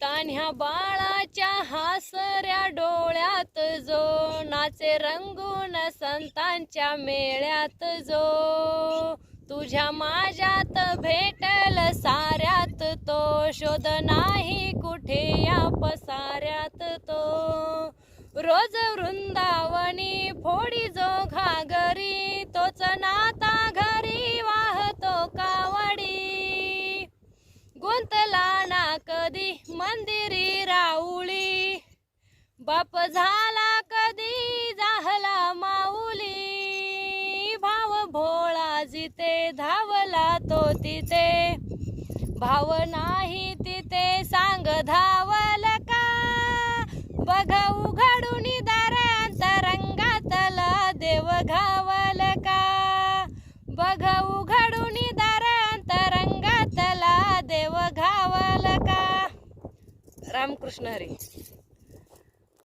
तान्ह्या बाळाच्या हासऱ्या डोळ्यात जो नाचे रंगून संतांच्या मेळ्यात जो तुझ्या माझ्यात भेटल साऱ्यात तो शोध नाही कुठे या पसाऱ्यात तो रोज वृंदावनी फोडी जो घागरी तोच नाता घरी वाहतो कावडी गुंतला ना कधी मंदिरी राऊळी बाप झाला कधी जाहला माऊली भाव भोळा जिथे धावला तो तिथे भाव नाही तिथे सांग धावल का बघ उघडून दार अंतरंगातला देव घावल का बघ उघडून दार अंतरंगातला देव घावल का. रामकृष्ण हरी.